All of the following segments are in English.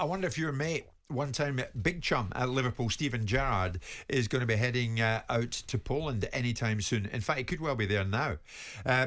I wonder if your mate, one time big chum at Liverpool, Steven Gerrard, is going to be heading out to Poland anytime soon. In fact, he could well be there now,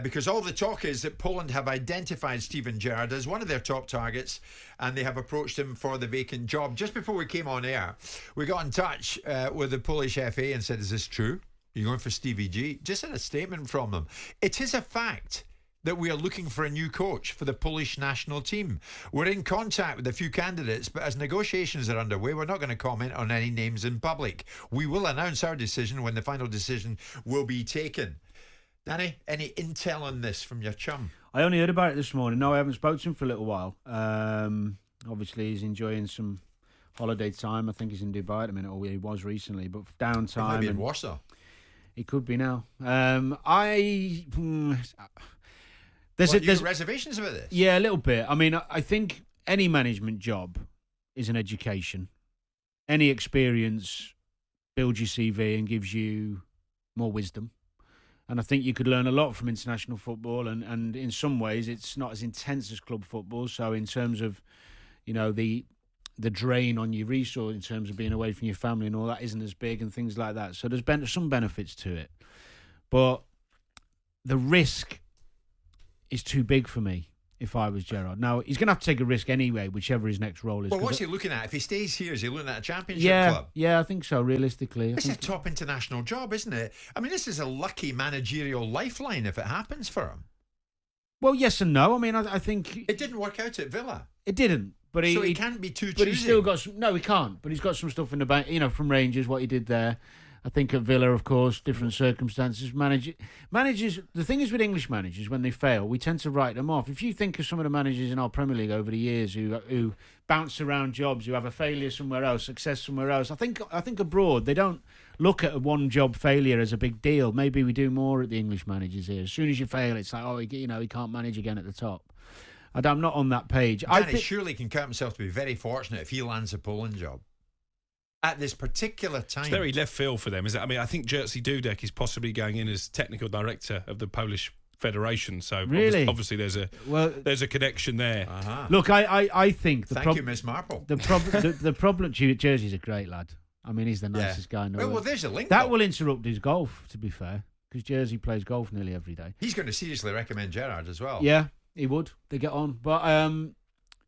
because all the talk is that Poland have identified Steven Gerrard as one of their top targets, and they have approached him for the vacant job. Just before we came on air, we got in touch with the Polish FA and said, is this true? You're going for Stevie G? Just had a statement from them. It is a fact that we are looking for a new coach for the Polish national team. We're in contact with a few candidates, but as negotiations are underway, we're not going to comment on any names in public. We will announce our decision when the final decision will be taken. Danny, any intel on this from your chum? I only heard about it this morning. No, I haven't spoken to him for a little while. Obviously, he's enjoying some holiday time. I think he's in Dubai at the minute, or he was recently, but downtime. He might be in Warsaw. He could be now. There's reservations about this? Yeah, a little bit. I mean, I think any management job is an education. Any experience builds your CV and gives you more wisdom. And I think you could learn a lot from international football. And in some ways, it's not as intense as club football. So in terms of, the drain on your resource in terms of being away from your family and all that isn't as big and things like that. So there's some benefits to it. But the risk is too big for me if I was Gerrard. Now, he's going to have to take a risk anyway, whichever his next role is. Well, what's he looking at? If he stays here, is he looking at a championship club? Yeah, I think so, realistically. It's a top international job, isn't it? I mean, this is a lucky managerial lifeline if it happens for him. Well, yes and no. I mean, I think... It didn't work out at Villa. It didn't. But he can't be too choosy. But he's still got some... No, he can't. But he's got some stuff in the bank, from Rangers, what he did there. I think at Villa, of course, different circumstances. Managers, the thing is with English managers, when they fail, we tend to write them off. If you think of some of the managers in our Premier League over the years who bounce around jobs, who have a failure somewhere else, success somewhere else, I think abroad they don't look at a one-job failure as a big deal. Maybe we do more at the English managers here. As soon as you fail, it's like, he can't manage again at the top. I'm not on that page. Danny surely can count himself to be very fortunate if he lands a Poland job. At this particular time. It's very left field for them, is it? I mean, I think Jerzy Dudek is possibly going in as technical director of the Polish Federation. So really? obviously there's a connection there. Uh-huh. Look, I think... Thank you, Miss Marple. The problem... Jersey's a great lad. I mean, he's the nicest guy in the world. Well, there's a link. That will interrupt his golf, to be fair, because Jersey plays golf nearly every day. He's going to seriously recommend Gerrard as well. Yeah, he would. They get on. But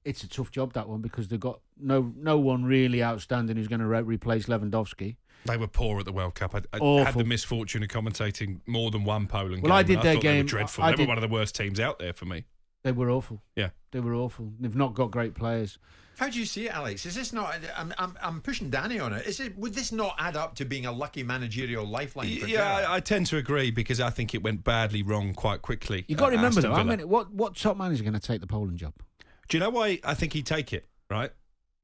it's a tough job, that one, because they've got no one really outstanding who's going to replace Lewandowski. They were poor at the World Cup. I had the misfortune of commentating more than one Poland game. I did their thought game. They were dreadful. They were one of the worst teams out there for me. They were awful. Yeah. They were awful. They've not got great players. How do you see it, Alex? Is this not... I'm pushing Danny on it. Would this not add up to being a lucky managerial lifeline for Gerrard? I tend to agree, because I think it went badly wrong quite quickly. You've got to remember, though, what top manager is going to take the Poland job? Do you know why I think he'd take it, right?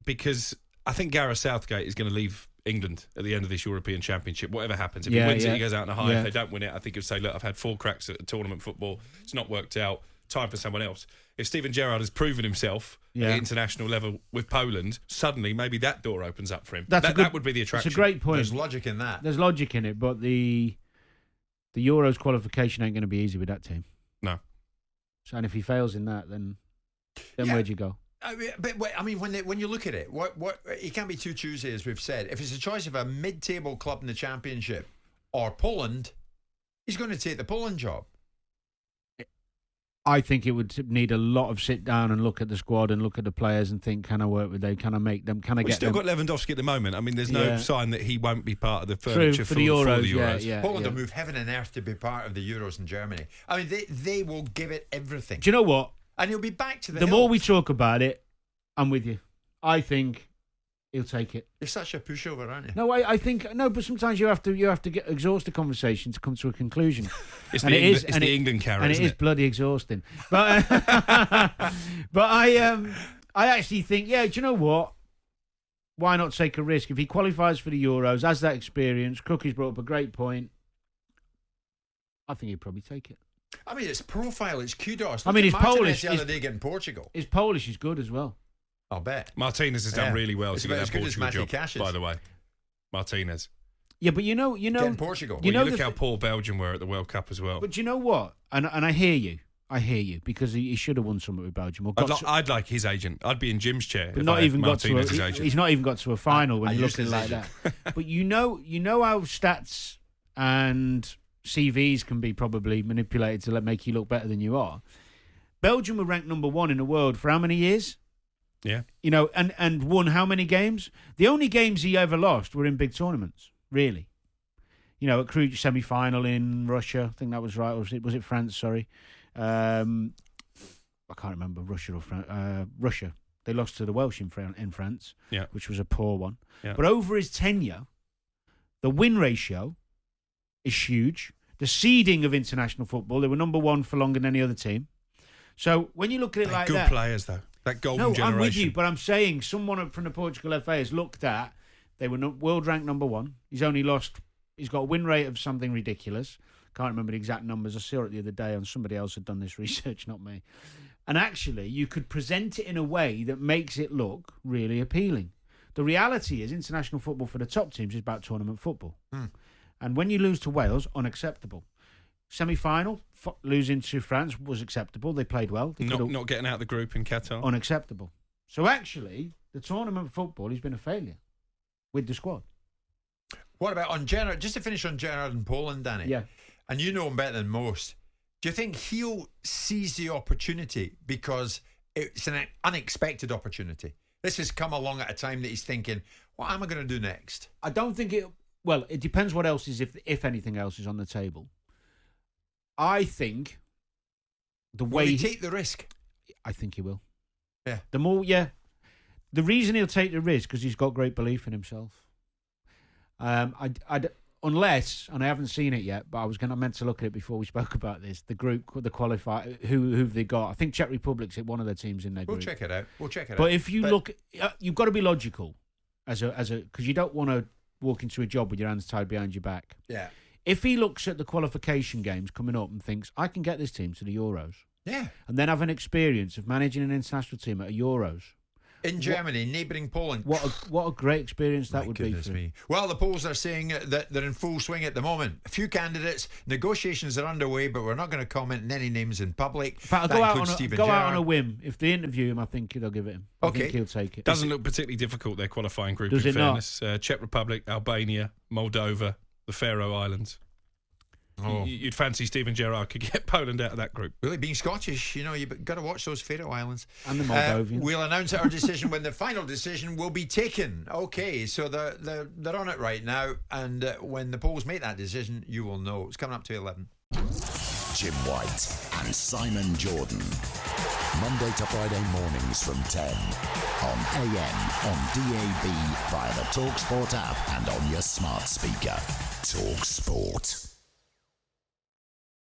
Because I think Gareth Southgate is going to leave England at the end of this European Championship, whatever happens. If he wins it, he goes out on a high. If they don't win it, I think he'll say, look, I've had 4 cracks at tournament football. It's not worked out. Time for someone else. If Steven Gerrard has proven himself at the international level with Poland, suddenly maybe that door opens up for him. That would be the attraction. It's a great point. There's logic in that. There's logic in it, but the Euros qualification ain't going to be easy with that team. No. So, and if he fails in that, then where'd you go? I mean, when you look at it, what he can't be too choosy, as we've said. If it's a choice of a mid-table club in the Championship or Poland, he's going to take the Poland job. I think it would need a lot of sit down and look at the squad and look at the players and think, can I work with them? Can I make them? Can I get them? We've still got Lewandowski at the moment. I mean, there's no sign that he won't be part of the furniture for the Euros. Poland will move heaven and earth to be part of the Euros in Germany. I mean, they will give it everything. Do you know what? And he'll be back to the hill. More we talk about it, I'm with you. I think he'll take it. You're such a pushover, aren't you? No, I think but sometimes you have to exhaust the conversation to come to a conclusion. It's the England carrot, and it is bloody exhausting. But I actually think, do you know what? Why not take a risk? If he qualifies for the Euros, has that experience, Crookie's brought up a great point, I think he'd probably take it. I mean, it's profile, it's kudos. I mean, he's Polish. The other day getting Portugal. His Polish is good as well. I'll bet. Martinez has done really well to get that Portugal job, Cashes. by the way. Martinez. Yeah, but you know, getting Portugal. Look how poor Belgium were at the World Cup as well. But you know what? And I hear you. I hear you, because he should have won something with Belgium. Or I'd like his agent. I'd be in Jim's chair. But not even got to Martinez's agent. he's not even got to a final when you're looking like agent. that. But you know how stats and CVs can be probably manipulated to make you look better than you are. Belgium were ranked number 1 in the world for how many years? Yeah. And won how many games? The only games he ever lost were in big tournaments, really. A crucial semi-final in Russia. I think that was right. Or was it France? Sorry. I can't remember Russia or France. Russia. They lost to the Welsh in France, which was a poor one. Yeah. But over his tenure, the win ratio is huge. The seeding of international football, they were number 1 for longer than any other team. So when you look at it like that... Good players, though. That golden generation. I'm with you, but I'm saying someone from the Portugal FA has looked at... They were world ranked number 1. He's only lost... He's got a win rate of something ridiculous. Can't remember the exact numbers. I saw it the other day, and somebody else had done this research, not me. And actually, you could present it in a way that makes it look really appealing. The reality is, international football for the top teams is about tournament football. And when you lose to Wales, unacceptable. Semi-final, losing to France was acceptable. They played well. Not getting out of the group in Qatar. Unacceptable. So actually, the tournament football has been a failure with the squad. What about on Gerrard? Just to finish on Gerrard in Poland, Danny. Yeah. And you know him better than most. Do you think he'll seize the opportunity because it's an unexpected opportunity? This has come along at a time that he's thinking, what am I going to do next? I don't think it... Well, it depends what else is, if anything else is on the table. I think the way... Will he take the risk? I think he will. Yeah. The reason he'll take the risk because he's got great belief in himself. Unless, and I haven't seen it yet, but I meant to look at it before we spoke about this. The group, the qualifier, who've they got? I think Czech Republic's hit one of their teams in their group. We'll check it out. But if you look, you've got to be logical, because you don't want to walk into a job with your hands tied behind your back. Yeah. If he looks at the qualification games coming up and thinks, I can get this team to the Euros. Yeah. And then have an experience of managing an international team at a Euros. In Germany, neighbouring Poland. What a great experience that would be for him. Well, the polls are saying that they're in full swing at the moment. A few candidates, negotiations are underway, but we're not going to comment on any names in public. In fact, I'll go out on a whim. If they interview him, I think they'll give it him. I think he'll take it. Doesn't look particularly difficult, their qualifying group, Does in it fairness. Czech Republic, Albania, Moldova, the Faroe Islands. Oh. You'd fancy Steven Gerrard could get Poland out of that group. Really, being Scottish, you've got to watch those Faroe Islands. And the Moldovians. We'll announce our decision when the final decision will be taken. Okay, so they're on it right now, and when the polls make that decision, you will know. It's coming up to 11. Jim White and Simon Jordan. Monday to Friday mornings from 10 on AM, on DAB, via the talkSPORT app and on your smart speaker. talkSPORT.